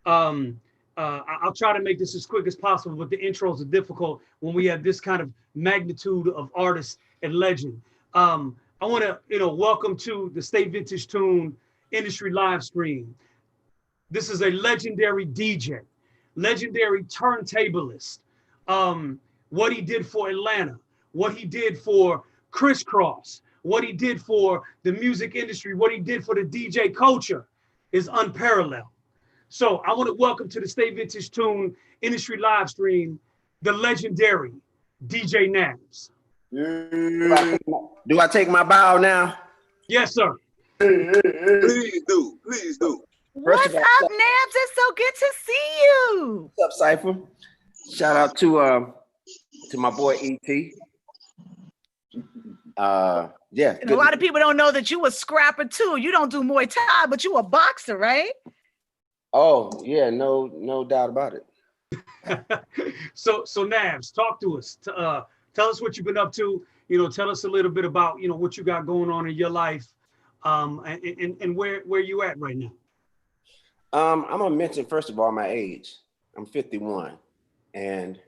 I'll try to make this as quick as possible, but the intros are difficult when we have this kind of magnitude of artists and legend. I want to, welcome to the State Vintage Tune industry live stream. This is a legendary DJ, legendary turntablist. What he did for Atlanta, what he did for Crisscross, what he did for the music industry, what he did for the DJ culture is unparalleled. So I want to welcome to the State Vintage Tune industry live stream, the legendary DJ NABS. Do I take my bow now? Yes, sir. Please do. Please do. What's up, Nabs? It's so good to see you. What's up, Cypher? Shout out to my boy E.T. Yeah. And a lot of people don't know that you a scrapper too. You don't do Muay Thai, but you a boxer, right? Oh, yeah, no doubt about it. So Nabs, talk to us. Tell us what you've been up to. Tell us a little bit about, what you got going on in your life, and where you at right now. I'm gonna mention first of all my age. I'm 51, and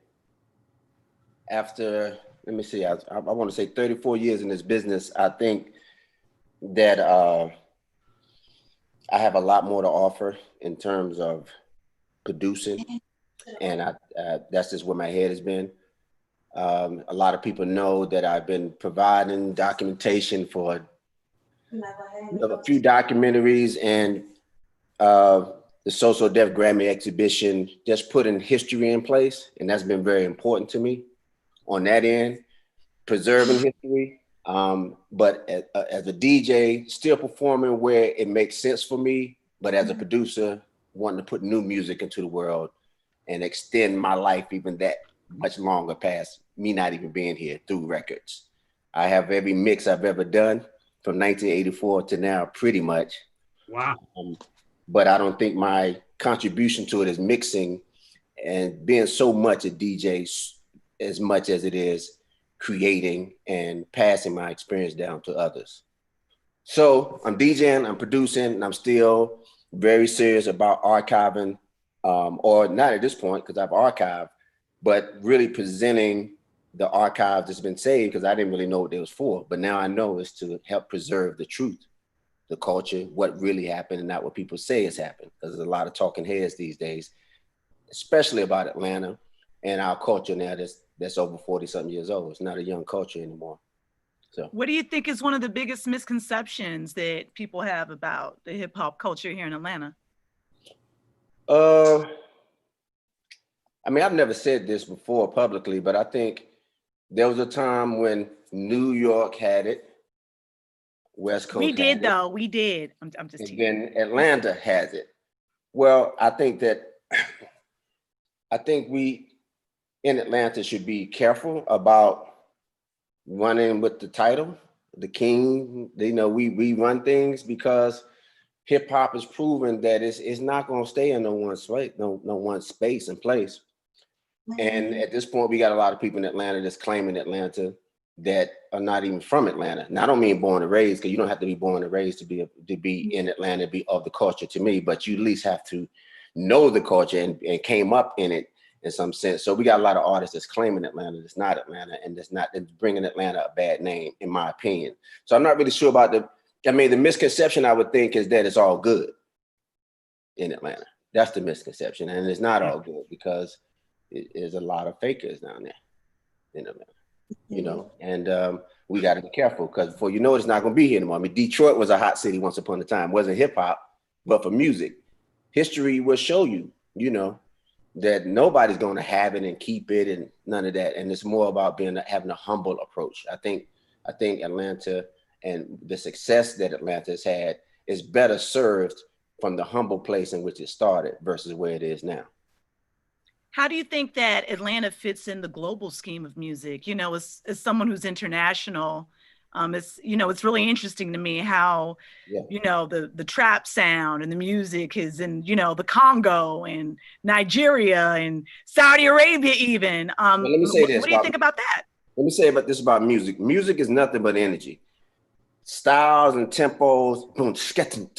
after let me see, I want to say 34 years in this business, I think that I have a lot more to offer in terms of producing, and that's just where my head has been. A lot of people know that I've been providing documentation for a few documentaries and the So Def Grammy exhibition, just putting history in place. And that's been very important to me on that end, preserving history. But as a DJ, still performing where it makes sense for me, but as a producer, wanting to put new music into the world and extend my life even that much longer past me not even being here through records. I have every mix I've ever done from 1984 to now, pretty much. Wow. But I don't think my contribution to it is mixing and being so much a DJ as much as it is creating and passing my experience down to others. So I'm DJing, I'm producing, and I'm still very serious about archiving, or not at this point because I've archived, but really presenting the archive that's been saved because I didn't really know what it was for. But now I know it's to help preserve the truth, the culture, what really happened and not what people say has happened. Because there's a lot of talking heads these days, especially about Atlanta and our culture now that's over 40 something years old. It's not a young culture anymore. So what do you think is one of the biggest misconceptions that people have about the hip hop culture here in Atlanta? I mean, I've never said this before publicly, but I think there was a time when New York had it, West Coast. We did, though. We did. I'm just teasing. And then Atlanta has it. Well, I think we in Atlanta should be careful about running with the title, the king. We run things because hip hop has proven that it's not going to stay in no one space and place. And at this point, we got a lot of people in Atlanta that's claiming Atlanta that are not even from Atlanta. Now, I don't mean born and raised, because you don't have to be born and raised to be in Atlanta, be of the culture to me, but you at least have to know the culture and came up in it in some sense. So we got a lot of artists that's claiming Atlanta that's not Atlanta, and that's bringing Atlanta a bad name, in my opinion. So I'm not really sure about the misconception I would think is that it's all good in Atlanta. That's the misconception. And it's not all good because there's a lot of fakers down there in Atlanta, and we got to be careful because before you know it, it's not going to be here anymore. I mean, Detroit was a hot city once upon a time. It wasn't hip hop, but for music. History will show you, that nobody's going to have it and keep it and none of that. And it's more about having a humble approach. I think Atlanta and the success that Atlanta has had is better served from the humble place in which it started versus where it is now. How do you think that Atlanta fits in the global scheme of music? As someone who's international, it's really interesting to me how, the trap sound and the music is in, the Congo and Nigeria and Saudi Arabia even. Let me say this. What do you think about that? Let me say this about music. Music is nothing but energy. Styles and tempos, boom, sketting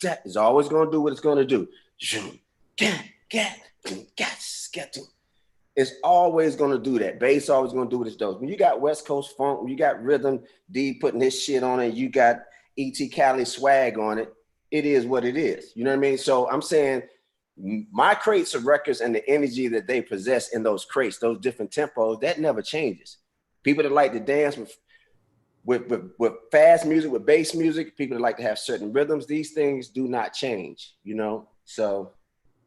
that is always going to do what it's going to do. It's always going to do that. Bass always going to do what it does. When you got West Coast funk, when you got Rhythm D putting his shit on it, you got CALI swag on it, it is what it is. You know what I mean? So I'm saying my crates of records and the energy that they possess in those crates, those different tempos, that never changes. People that like to dance with fast music, with bass music, people that like to have certain rhythms, these things do not change, you know? So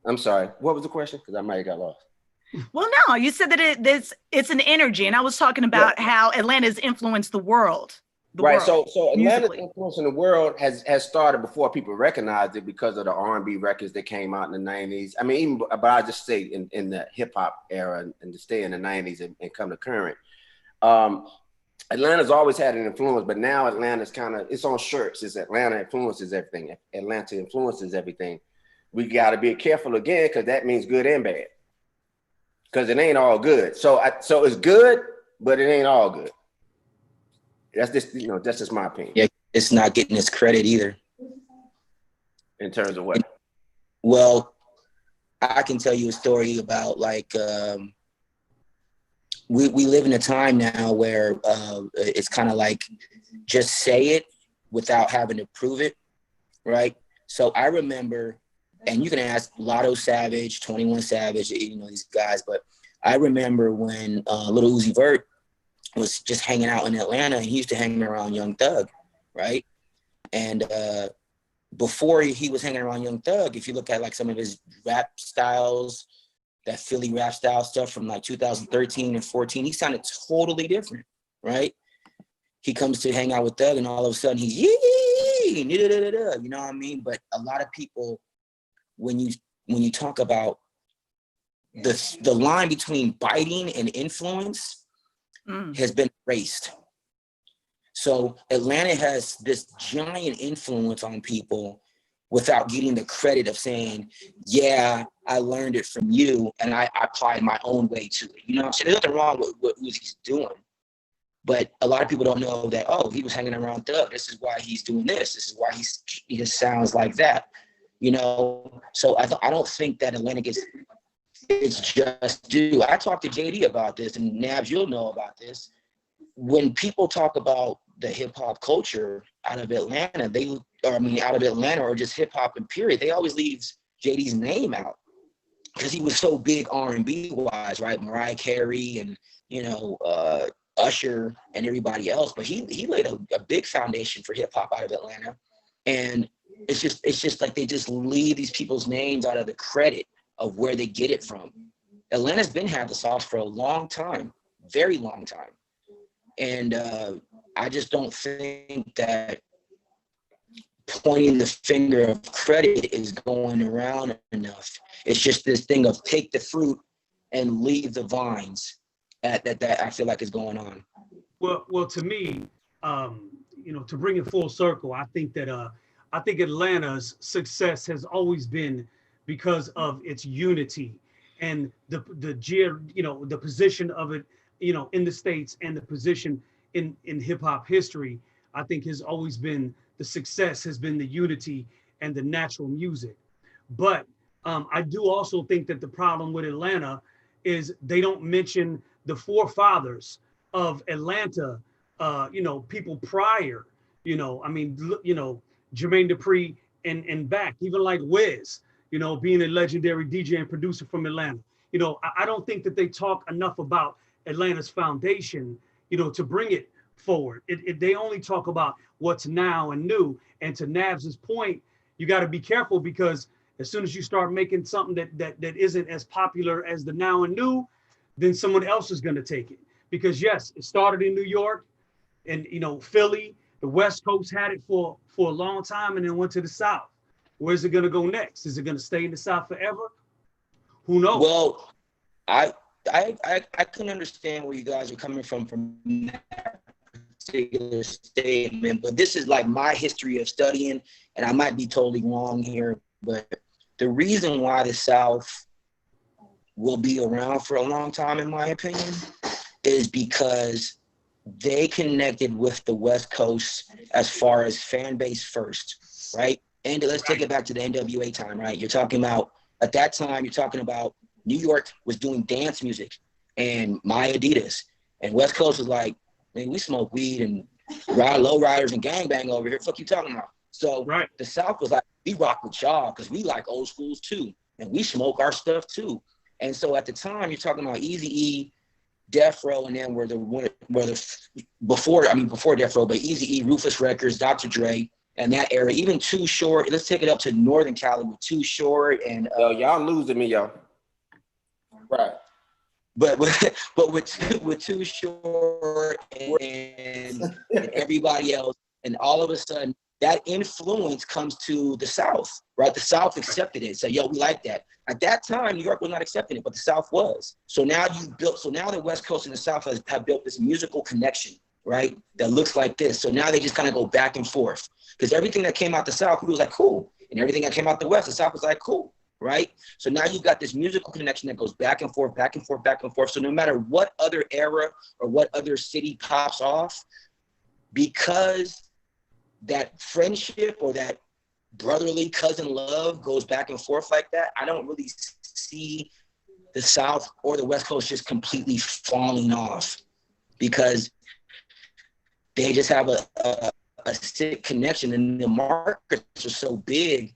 I'm sorry, what was the question? Because I might have got lost. Well, no, you said that it's an energy, and I was talking about how Atlanta's influenced the world. So Atlanta's influence in the world has started before people recognized it because of the R&B records that came out in the 90s. I mean, but I just say in the hip hop era and to stay in the 90s and come to current. Atlanta's always had an influence, but now Atlanta's it's on shirts. It's Atlanta influences everything. Atlanta influences everything. We got to be careful again, because that means good and bad. Because it ain't all good. So it's good, but it ain't all good. That's just my opinion. Yeah, it's not getting its credit either. In terms of what? Well, I can tell you a story about we live in a time now where it's kind of like just say it without having to prove it, right? So I remember, and you can ask Lotto Savage, 21 Savage, these guys, but I remember when Lil Uzi Vert was just hanging out in Atlanta, and he used to hang around Young Thug, right? And before he was hanging around Young Thug, if you look at like some of his rap styles, that Philly rap style stuff from like 2013 and 14, he sounded totally different, right? He comes to hang out with Thug, and all of a sudden he's you know what I mean? But a lot of people, when you talk about the line between biting and influence has been erased. So Atlanta has this giant influence on people without getting the credit of saying, yeah, I learned it from you and I applied my own way to it. You know what I'm saying? There's nothing wrong with what Uzi's doing. But a lot of people don't know that, oh, he was hanging around Thug. This is why he's doing this. This is why he just sounds like that. So I don't think that Atlanta gets it's just due. I talked to JD about this, and Nabs, you'll know about this. When people talk about the hip hop culture out of Atlanta, out of Atlanta or just hip hop in period, they always leave JD's name out because he was so big R&B wise, right? Mariah Carey and Usher and everybody else, but he laid a big foundation for hip hop out of Atlanta, and it's just like they just leave these people's names out of the credit of where they get it from. Atlanta's been had the sauce for a long time, very long time. And I just don't think that pointing the finger of credit is going around enough. It's just this thing of take the fruit and leave the vines that I feel like is going on. Well, to me, to bring it full circle, I think Atlanta's success has always been because of its unity and the position of it, in the States, and the position in hip hop history. I think has always been the success has been the unity and the natural music. But I do also think that the problem with Atlanta is they don't mention the forefathers of Atlanta, people prior, Jermaine Dupri and back, even like Wiz, being a legendary DJ and producer from Atlanta. I don't think that they talk enough about Atlanta's foundation, to bring it forward. They only talk about what's now and new. And to Nabs's point, you got to be careful, because as soon as you start making something that isn't as popular as the now and new, then someone else is going to take it. Because yes, it started in New York and, Philly, the West Coast had it for a long time and then went to the South. Where's it going to go next? Is it going to stay in the South forever? Who knows? Well, I can understand where you guys are coming from that particular statement, but this is like my history of studying, and I might be totally wrong here, but the reason why the South will be around for a long time, in my opinion, is because they connected with the West Coast as far as fan base first, right? And let's take it back to the NWA time, right? You're talking about, at that time, you're talking about New York was doing dance music and My Adidas. And West Coast was like, man, we smoke weed and ride lowriders and gangbang over here. Fuck you talking about? So the South was like, we rock with y'all because we like old schools too. And we smoke our stuff too. And so at the time, you're talking about Eazy-E, Death Row, and then before Death Row, but Eazy-E, Ruthless Records, Dr. Dre, and that era, even Too Short. Let's take it up to Northern Cali with Too Short and y'all losing me, y'all. Right. But with Too Short and everybody else, and all of a sudden that influence comes to the South, right? The South accepted it. So yo, we like that. At that time, New York was not accepting it, but the South was. So now the West Coast and the South have built this musical connection, right? That looks like this. So now they just kind of go back and forth. Because everything that came out the South, we was like, cool. And everything that came out the West, the South was like, cool, right? So now you've got this musical connection that goes back and forth, back and forth, back and forth. So no matter what other era or what other city pops off, because that friendship or that brotherly cousin love goes back and forth like that, I don't really see the South or the West Coast just completely falling off, because they just have a sick connection, and the markets are so big.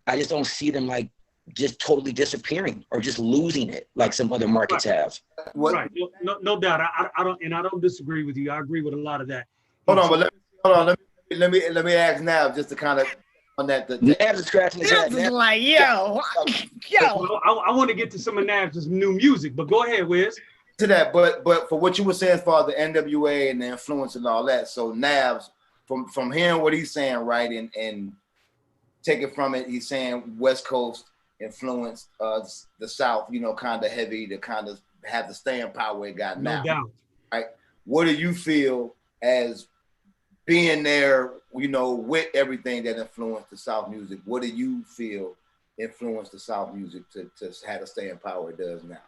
I just don't see them like just totally disappearing or just losing it like some other markets have. Right, no doubt. I don't disagree with you. I agree with a lot of that. Hold on. Let me ask now, just to kind of on that. NABS is scratching his head. Like, yo. I want to get to some of NABS' new music, but go ahead, Wiz. To that, but for what you were saying as far as the NWA and the influence and all that, so NABS, from hearing what he's saying, right, and taking from it, he's saying West Coast influenced the South, you know, kind of heavy to kind of have the staying power it got now. No doubt. Right? What do you feel as being there, you know, with everything that influenced the South music? What do you feel influenced the South music to have the staying power it does now?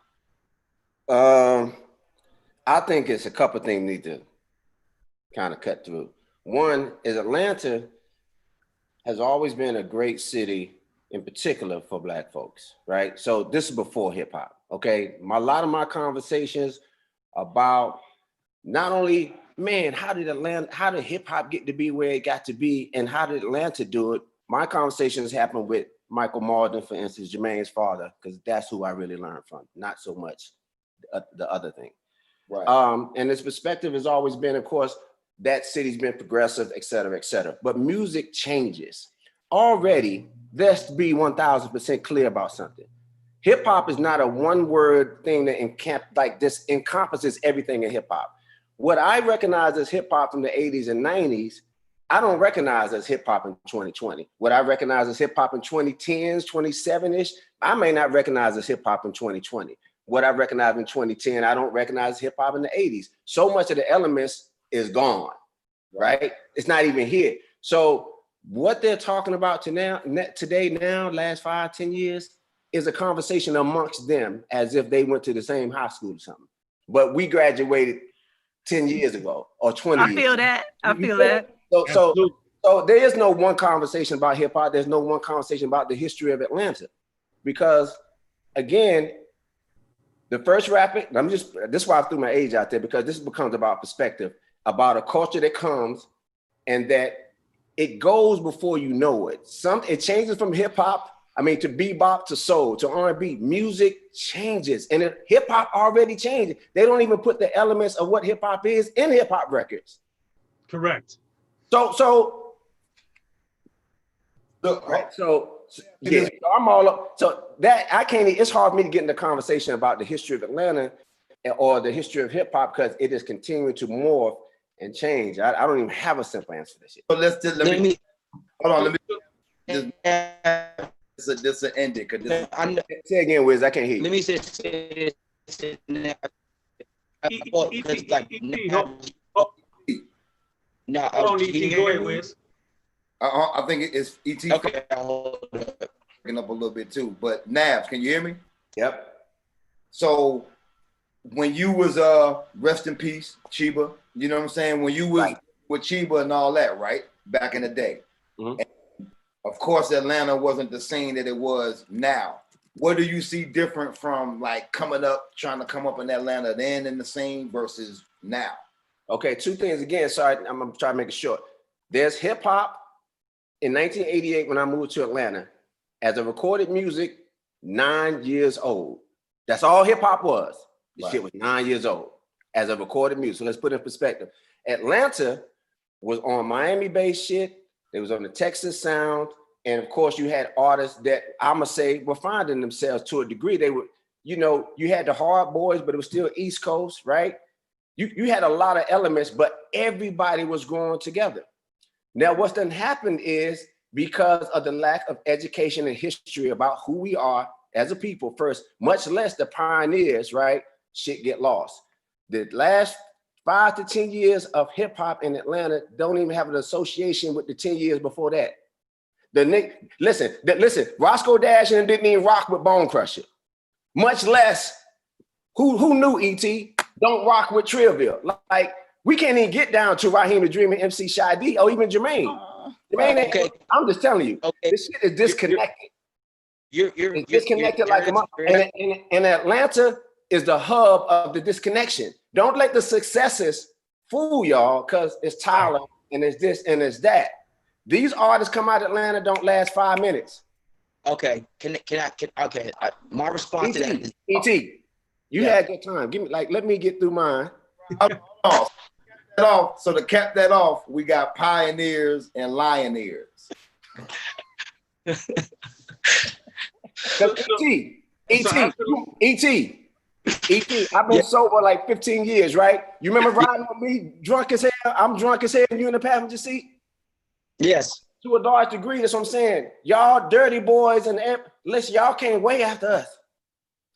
I think it's a couple things need to kind of cut through. One is Atlanta has always been a great city, in particular for Black folks, right? So this is before hip hop, okay? A lot of my conversations about not only, man, how did hip hop get to be where it got to be, and how did Atlanta do it? My conversations happened with Michael Malden, for instance, Jermaine's father, because that's who I really learned from, not so much the other thing. Right. And his perspective has always been, of course, that city's been progressive, et cetera, et cetera. But music changes. Already, let's be 1000% clear about something. Hip hop is not a one-word thing that encompasses everything in hip hop. What I recognize as hip hop from the 80s and 90s, I don't recognize as hip hop in 2020. What I recognize as hip hop in 2010s, 27-ish, I may not recognize as hip hop in 2020. What I recognize in 2010, I don't recognize hip hop in the 80s. So much of the elements is gone, right? It's not even here. So what they're talking about today, last 5-10 years, is a conversation amongst them as if they went to the same high school or something. But we graduated 10 years ago or 20 years. I feel that. So there is no one conversation about hip hop. There's no one conversation about the history of Atlanta, because again, the first rapper, this is why I threw my age out there, because this becomes about perspective, about a culture that comes and that it goes before you know it. It changes from hip hop, to bebop, to soul, to R&B. Music changes, and hip hop already changed. They don't even put the elements of what hip hop is in hip hop records. Correct. So yeah, I'm all up. So that I can't. It's hard for me to get into the about the history of Atlanta or the history of hip hop, because it is continuing to morph and change. I don't even have a simple answer for this shit. So let me hold on. This will end it. Say again, Wiz. I can't hear you. Let me say this. Hold on, E.T. Go ahead, Wiz. I think it's E.T. Okay. Picking up a little bit too. But NABS, can you hear me? Yep. So when you was rest in peace, Chiba, you know what I'm saying? When you was with Chiba and all that, right? Back in the day. Mm-hmm. of course, Atlanta wasn't the scene that it was now. What do you see different from like coming up, trying to come up in Atlanta then in the scene versus now? Okay, two things again. Sorry, I'm gonna try to make it short. There's hip hop in 1988 when I moved to Atlanta as a recorded music, 9 years old. That's all hip hop was. The shit was 9 years old as a recorded music. So let's put it in perspective. Atlanta was on Miami-based shit. It was on the Texas sound. And of course, you had artists that I'ma say were finding themselves to a degree. They were, you know, you had the hard boys, but it was still East Coast, right? You had a lot of elements, but everybody was growing together. Now, what's done happened is because of the lack of education and history about who we are as a people first, much less the pioneers, right? Shit get lost. The last 5 to 10 years of hip hop in Atlanta don't even have an association with the 10 years before that. Listen, Roscoe Dash and didn't even rock with Bone Crusher. Much less, who knew E.T. don't rock with Trillville. Like, we can't even get down to Raheem the Dream and MC Shy D or even Jermaine. Okay. I'm just telling you, this shit is disconnected. It's disconnected like a mother. And Atlanta is the hub of the disconnection. Don't let the successes fool y'all, because it's Tyler and it's this and it's that. These artists come out of Atlanta don't last 5 minutes. Okay, my response to that is E.T., you had your time. Give me, like, let me get through mine. So to cap that off, we got pioneers and lioneers. E.T., I've been sober like 15 years, right? You remember riding with me drunk as hell? I'm drunk as hell and you in the passenger seat? yes. To a large degree, that's what I'm saying. Y'all dirty boys and listen, y'all came way after us.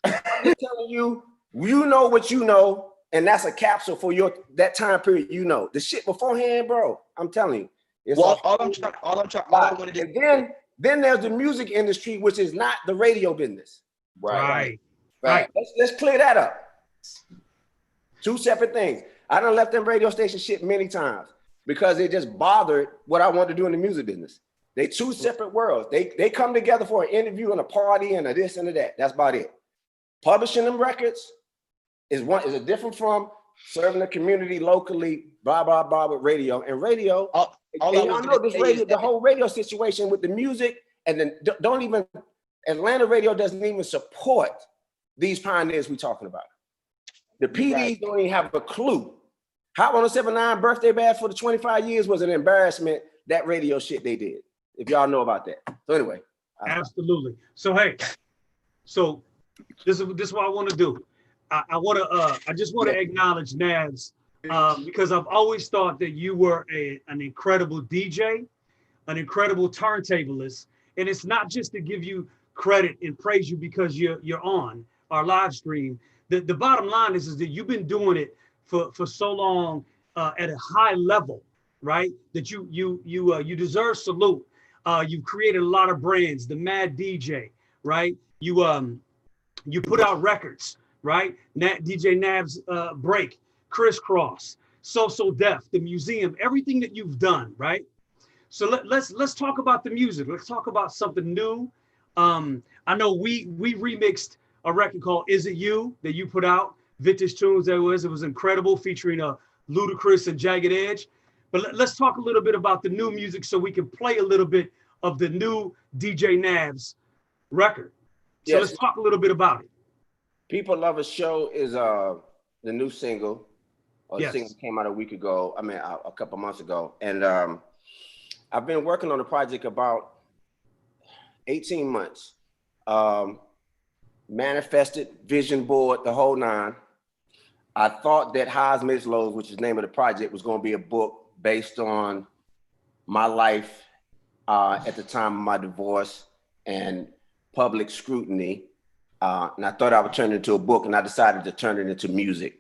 I'm telling you, you know what you know, and that's a capsule for that time period. You know the shit beforehand, bro. I'm telling you. All I wanted to. And then there's the music industry, which is not the radio business. Right. Let's clear that up. Two separate things. I done left them radio station shit many times because it just bothered what I want to do in the music business. They two separate worlds. They come together for an interview and a party and a this and a that. That's about it. Publishing them records is a different from serving the community locally, blah, blah, blah, with radio. And radio, the whole radio situation with the music, and then Atlanta radio doesn't even support these pioneers we're talking about. The PDs don't even have a clue. Hot 107.9 birthday bash for the 25 years was an embarrassment, that radio shit they did, if y'all know about that. So anyway. Absolutely. So, hey, this is what I want to do. I just want to acknowledge NABS because I've always thought that you were an incredible DJ, an incredible turntablist, and it's not just to give you credit and praise you because you're on our live stream. The bottom line is that you've been doing it for so long at a high level, right? That you deserve salute. You've created a lot of brands, the Mad DJ, right? You put out records, right? DJ NABS Break, Crisscross, So Def, the museum, everything that you've done, right? So let's talk about the music. Let's talk about something new. I know we remixed a record called Is It You that you put out, Vintage Tunes. It was incredible, featuring Ludacris and Jagged Edge. But let's talk a little bit about the new music so we can play a little bit of the new DJ NABS record. So let's talk a little bit about it. People Love a Show is the new single. The single came out a couple months ago. And I've been working on the project about 18 months. Manifested, vision board, the whole nine. I thought that Highs, Mids, Lows, which is the name of the project, was going to be a book based on my life at the time of my divorce and public scrutiny. And I thought I would turn it into a book, and I decided to turn it into music.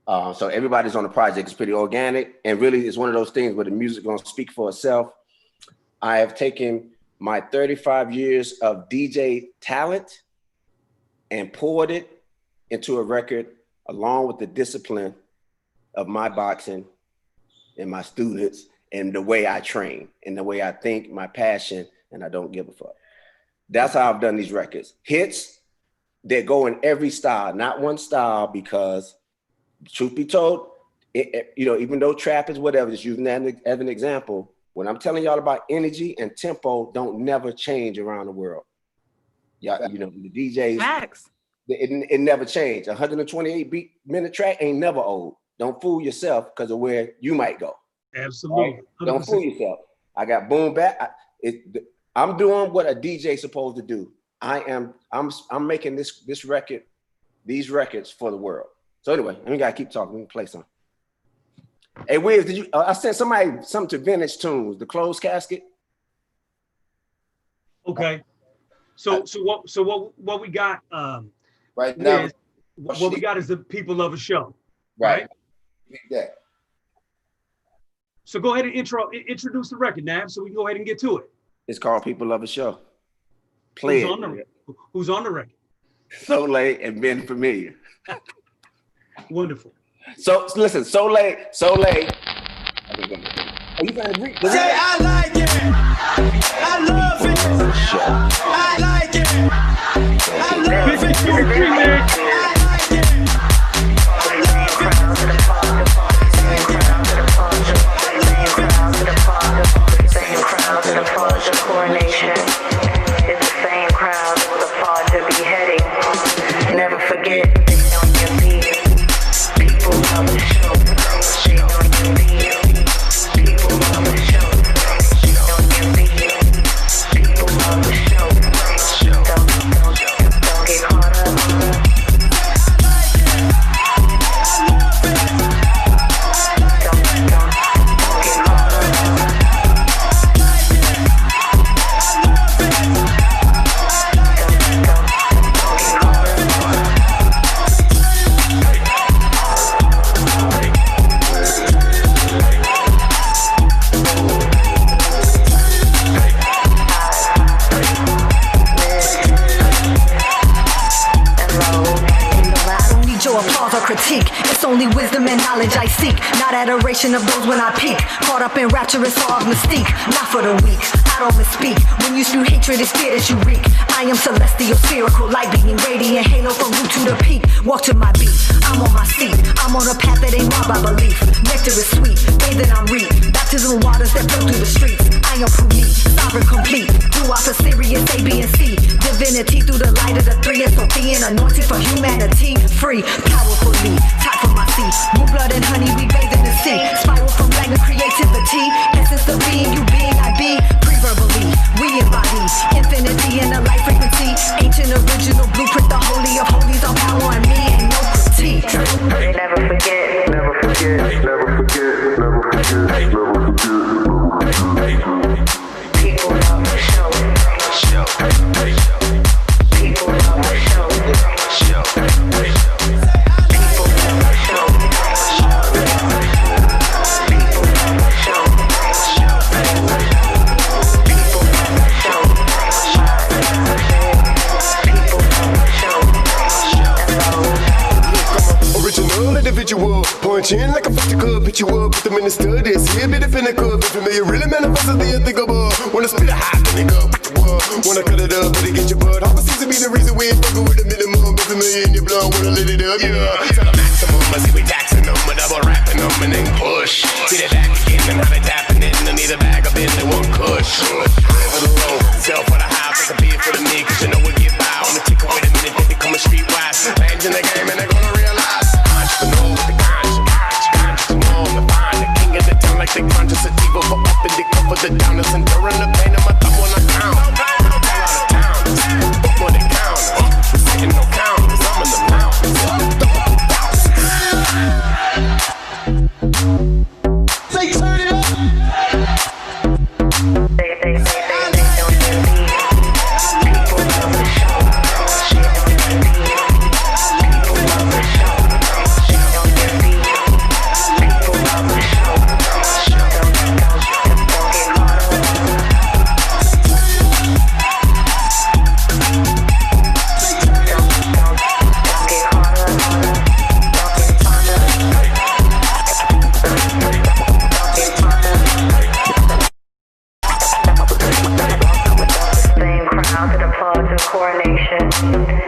So everybody's on the project. It's pretty organic, and really it's one of those things where the music gonna speak for itself. I have taken my 35 years of DJ talent and poured it into a record along with the discipline of my boxing and my students and the way I train and the way I think, my passion. and I don't give a fuck. That's how I've done these records. Hits that go in every style, not one style, because truth be told, even though trap is whatever, just using that as an example, when I'm telling y'all about energy and tempo don't never change around the world. Yeah, the DJs, Facts. It never changed. 128 minute track ain't never old. Don't fool yourself because of where you might go. Absolutely. Right? Don't fool yourself. I got boom back. I'm doing what a DJ supposed to do. I'm making these records for the world. So anyway, we gotta keep talking. We can play some. Hey, Wiz, did you? I sent something to Vintage Tunes, the closed casket. Okay. So what we got? Right now, what we got is the People Love a Show. right? Yeah. So go ahead and introduce the record, Nab, so we can go ahead and get to it. It's called People Love a Show. Play Who's on the record? Soleil and Ben Familiar. Wonderful. So listen, Soleil. Are you trying to read? Say I like it. I love it. I like it. I love it. This is your remix. I like it. I love it. Same crowd that applauds the coronation. It's the same crowd that will applaud the beheading. Never forget, stay on your feet. People love the show. Stay on your feet. People love the show. Stay on your feet. People love the show. Don't get caught up. Critique. It's only wisdom and knowledge I seek, not adoration of those when I peak. Caught up in rapturous awe of mystique, not for the weak. I don't misspeak. When you spew hatred, it's fear that you reek. I am celestial, spherical, light beating, radiant halo from root to the peak. Walk to my beat, I'm on my seat. I'm on a path that ain't marred by belief. Nectar is sweet, bathed I'm reap. Baptismal waters that flow through the streets. I am Kurupt, sovereign complete. Throughout the Sirius, A, B, and C. Divinity through the light of the three. SOP and anointing for humanity. Free, powerfully, top from my seat. Move blood and honey, we bathe in the sea. Spiral from light to creativity. Essence of being, you being, I be. Pre-verbally, we embody infinity in the light frequency. Ancient original blueprint, the holy of holies. All power in me, ain't no critique. They never forget. Never forget, never forget, never forget, never forget. People love the show. People love the show. Individual, punch in like a physical, pitch you up, put them in the studies. Here be the pinnacle, be familiar, really manifest the unthinkable. Wanna spit a hot nigga, wanna cut it up, but it get your butt. All seems to be the reason we ain't fucking with the minimum. Be familiar in your blood, wanna let it up, yeah. To the maximum, I see we taxing them, a double rapping them, and then push. Get it back again, and how they tapping it, and I need a bag of it, and one kush. High for the low, sell for the high, make a beer for the me, cause you know we get by. On the tick away the minute, they become a streetwise. Fans in the game, and they're gonna realize. Entrepreneur with the conscious norm, the fine, the king of the town, like they conscious of evil for up and they cover the downers, enduring the pain of my thumb when I count. All out of town, but more than count. Sitting no counters, I'm in the mountains. Say turn it up. They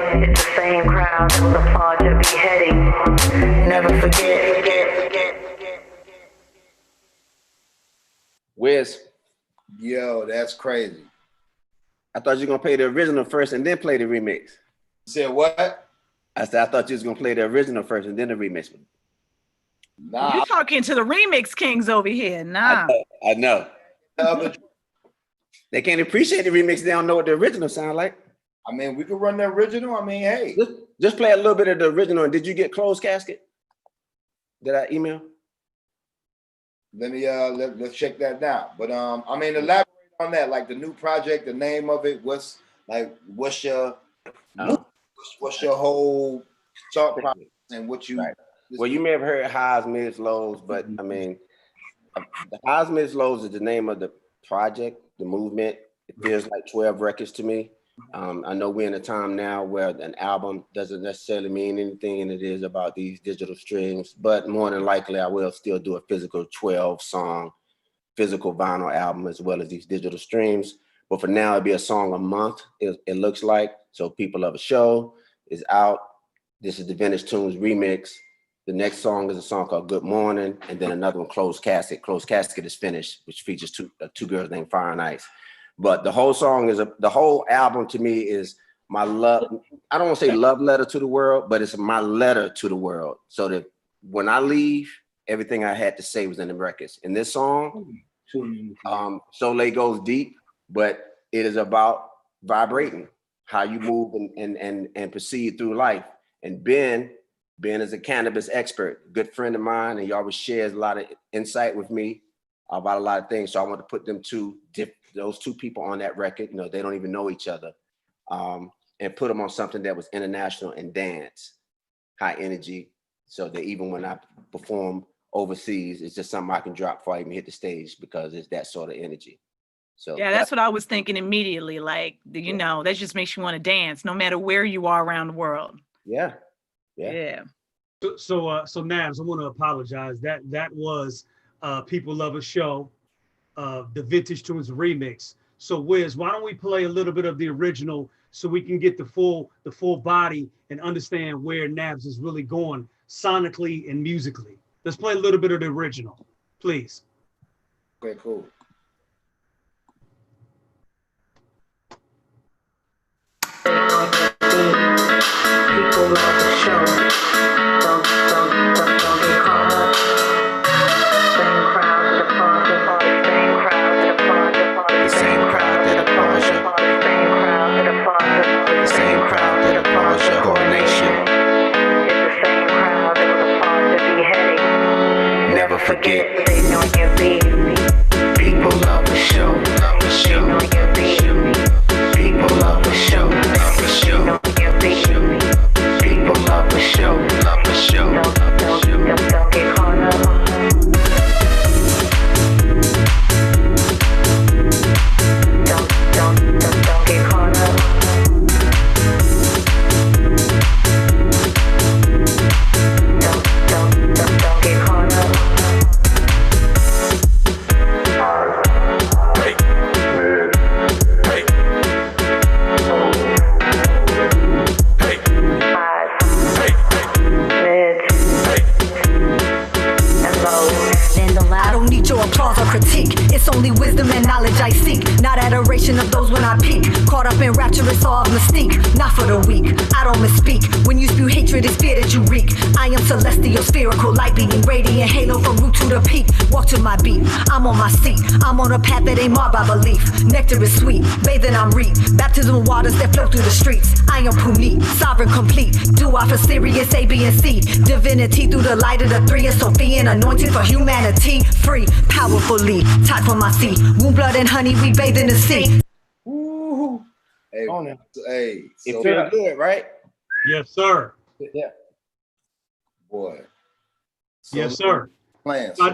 It's the same crowd that will applaud your beheading. Never forget. Wiz, Yo, that's crazy. I thought you were gonna play the original first and then play the remix. You said what? I said I thought you was gonna play the original first and then the remix. Nah. You're talking to the remix kings over here. Nah. I know. They can't appreciate the remix. They don't know what the original sound like. I mean, we could run the original. I mean, hey. Just play a little bit of the original. And did you get Closed Casket? Did I email? Let me let's check that down. But I mean, elaborate on that, like the new project, the name of it. What's your whole thought process and what you? Right. Well, you may have heard highs, mids, lows, but I mean, the highs, mids, lows is the name of the project, the movement. It feels like 12 records to me. I know we're in a time now where an album doesn't necessarily mean anything, and it is about these digital streams, but more than likely I will still do a physical 12-song, physical vinyl album as well as these digital streams. But for now, it'll be a song a month, it looks like. So People of a Show is out. This is the Vintage Tunes remix. The next song is a song called Good Morning, and then another one, Closed Casket. Closed Casket is finished, which features two girls named Fire and Ice. But the whole song is the whole album to me is my love. I don't want to say love letter to the world, but it's my letter to the world. So that when I leave, everything I had to say was in the records. In this song, Soleil goes deep, but it is about vibrating, how you move and proceed through life. And Ben is a cannabis expert, good friend of mine, and he always shares a lot of insight with me about a lot of things. So I want to put those two people on that record. You know, they don't even know each other, and put them on something that was international and dance, high energy. So that even when I perform overseas, it's just something I can drop before I even hit the stage because it's that sort of energy. So yeah, that's what I was thinking immediately. Like, you know, that just makes you want to dance no matter where you are around the world. Yeah. So Nabs, I want to apologize. That was People Love a Show, the Vintage Tunes remix. So Wiz, why don't we play a little bit of the original so we can get the full body and understand where Nabs is really going sonically and musically. Let's play a little bit of the original, please. Okay, cool. People love the show. Don't get caught up. Same crowd that applauds your party. Same crowd that applauds your party. The same crowd that applauds your party. Same crowd that applauds your party. The same crowd that applauds your coronation. It's the same crowd that will applaud your beheading. Never forget. Stay on your beat. People love the show. Love the show. Stay on your beat. People love the show. Love the show. People love the show. Love the show. Don't get caught up. Don't get caught up. Don't get caught up. I don't need your applause or critique. It's only wisdom and knowledge I seek. Not adoration of those when I peak. Caught up in rapturous awe of mystique. Not for the weak, I don't misspeak. When you spew hatred, it's fear that you wreak. I am celestial, spherical, light beating, radiant halo from root to the peak. Walk to my beat, I'm on my seat. I'm on a path that ain't marred by belief. Nectar is sweet, bathing I'm reap. Baptism waters that flow through the streets. I am Punit, sovereign complete. Do I for Sirius, A, B, and C. Divinity through the light of the three and Sophian, anointed for humanity. Free, powerfully, taught from my seat. Womb, blood, and honey, we bathe in the sea. Woo-hoo. Hey, It feels good, right? Yes, sir. Yeah. Boy. Yes, sir.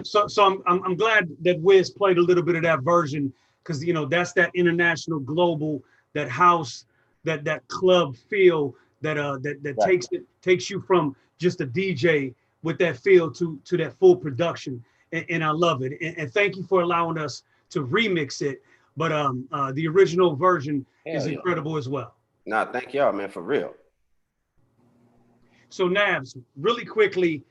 So I'm glad that Wiz played a little bit of that version because you know that's that international, global, that house, that club feel that right. takes you from just a DJ with that feel to that full production, and I love it. And thank you for allowing us to remix it. But the original version is incredible as well. No, thank y'all, man, for real. So Nabs, really quickly,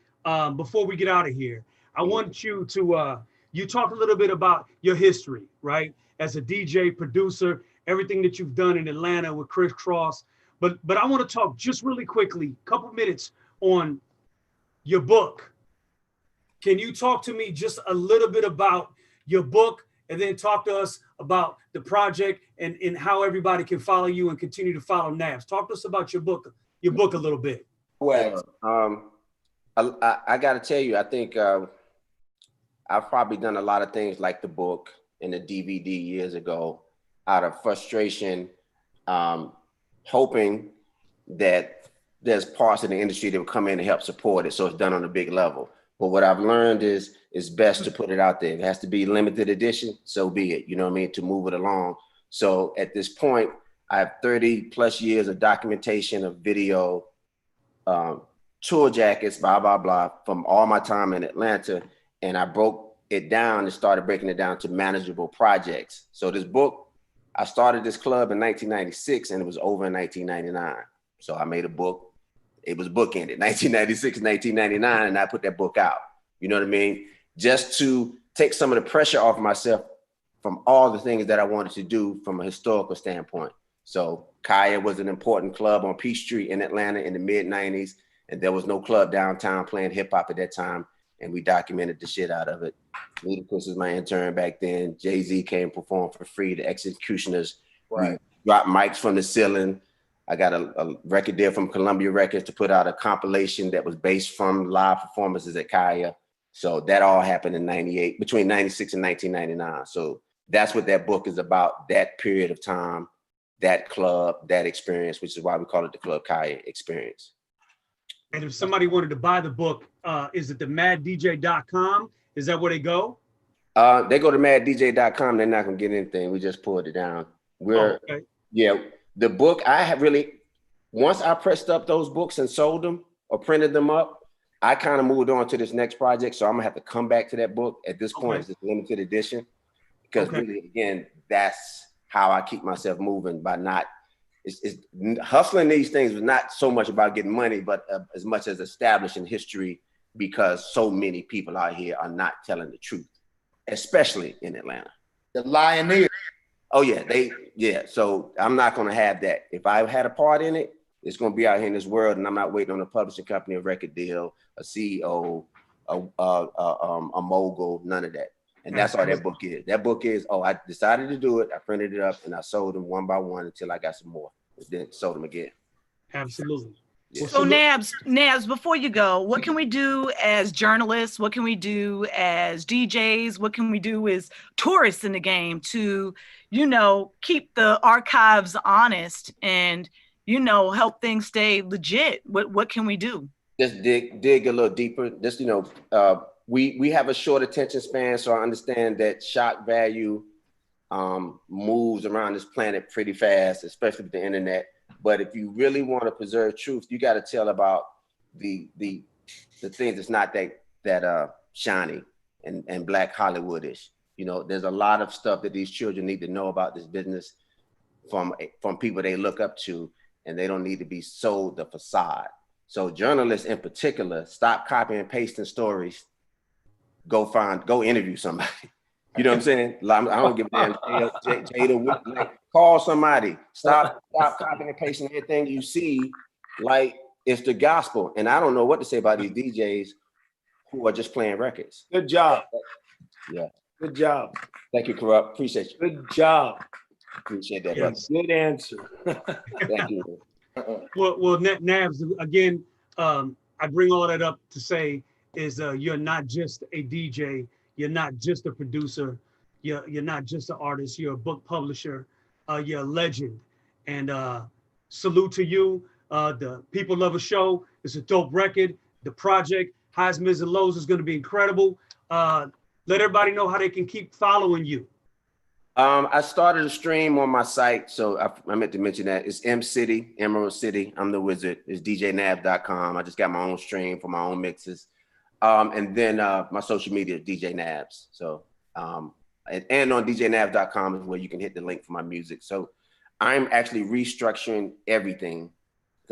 before we get out of here, I want you to, you talk a little bit about your history, right? As a DJ, producer, everything that you've done in Atlanta with Chris Cross. But I want to talk just really quickly, couple minutes on your book. Can you talk to me just a little bit about your book, and then talk to us about the project and how everybody can follow you and continue to follow Nabs? Talk to us about your book a little bit. Well, I got to tell you, I think I've probably done a lot of things like the book and the DVD years ago out of frustration, hoping that there's parts of the industry that will come in and help support it, so it's done on a big level. But what I've learned is it's best to put it out there. If it has to be limited edition, so be it, you know what I mean, to move it along. So at this point, I have 30 plus years of documentation of video, tour jackets, blah, blah, blah, from all my time in Atlanta. And I broke it down and started breaking it down to manageable projects. So this book, I started this club in 1996 and it was over in 1999. So I made a book. It was bookended, 1996, 1999, and I put that book out. You know what I mean? Just to take some of the pressure off myself from all the things that I wanted to do from a historical standpoint. So Kaya was an important club on Peachtree in Atlanta in the mid 90s. And there was no club downtown playing hip hop at that time. And we documented the shit out of it. Ludacris was my intern back then. Jay-Z came perform for free. The Executioners, right. We dropped mics from the ceiling. I got a record deal from Columbia Records to put out a compilation that was based from live performances at Kaya. So that all happened in 98, between 96 and 1999. So that's what that book is about, that period of time, that club, that experience, which is why we call it the Club Kaya experience. And if somebody wanted to buy the book, is it the maddj.com? Is that where they go? They go to maddj.com. They're not going to get anything. We just pulled it down. Yeah, the book, I have really, once I pressed up those books and sold them or printed them up, I kind of moved on to this next project. So I'm gonna have to come back to that book. At this point, it's just limited edition. Because really, again, that's how I keep myself moving by not, hustling these things was not so much about getting money, but as much as establishing history, because so many people out here are not telling the truth, especially in Atlanta. The Lioneers. Oh yeah, so I'm not gonna have that. If I had a part in it, it's gonna be out here in this world, and I'm not waiting on a publishing company, a record deal, a CEO, a mogul, none of that. And that's all that book is. That book is, I decided to do it, I printed it up, and I sold them one by one until I got some more, and then sold them again. Absolutely. Yeah. So Nabs, before you go, what can we do as journalists? What can we do as DJs? What can we do as tourists in the game to, keep the archives honest and, help things stay legit? What can we do? Just dig a little deeper. Just, we have a short attention span, so I understand that shock value moves around this planet pretty fast, especially with the internet. But if you really want to preserve truth, you got to tell about the things that's not that shiny and Black Hollywoodish. There's a lot of stuff that these children need to know about this business from people they look up to, and they don't need to be sold the facade. So journalists in particular, stop copying and pasting stories. Go interview somebody. You know what I'm saying? I don't give a damn. Jada, call somebody. Stop copying and pasting everything you see like it's the gospel. And I don't know what to say about these DJs who are just playing records. Good job. Yeah. Good job. Thank you, Kurupt. Appreciate you. Good job. Appreciate that. Yes. Good answer. Thank you. Well, Nabs, again, I bring all that up to say is you're not just a DJ. You're not just a producer. You're not just an artist. You're a book publisher. You're a legend. And salute to you. The People Love a Show. It's a dope record. The project, Highs, Mids, and Lows, is going to be incredible. Let everybody know how they can keep following you. I started a stream on my site, so I meant to mention that. It's M-City, Emerald City. I'm the wizard. It's djnabs.com. I just got my own stream for my own mixes. And then my social media is DJ Nabs. So, and on djnabs.com is where you can hit the link for my music. So I'm actually restructuring everything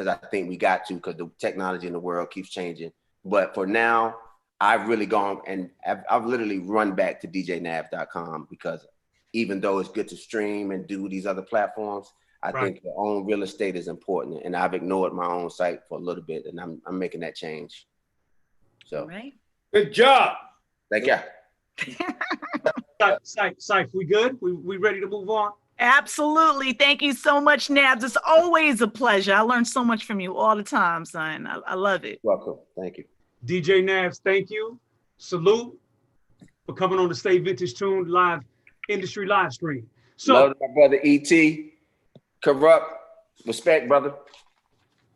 because I think we got to, because the technology in the world keeps changing. But for now, I've really gone and I've literally run back to djnabs.com, because even though it's good to stream and do these other platforms, I think your own real estate is important. And I've ignored my own site for a little bit, and I'm making that change. So, good job. Thank you. Syph, we good? We ready to move on? Absolutely. Thank you so much, Nabs. It's always a pleasure. I learn so much from you all the time, son. I love it. Welcome. Thank you. DJ Nabs, thank you. Salute for coming on the Stay Vintage Tuned live industry live stream. So, love my brother E.T. Kurupt. Respect, brother.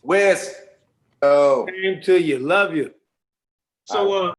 Where's? Oh, same to you. Love you. So,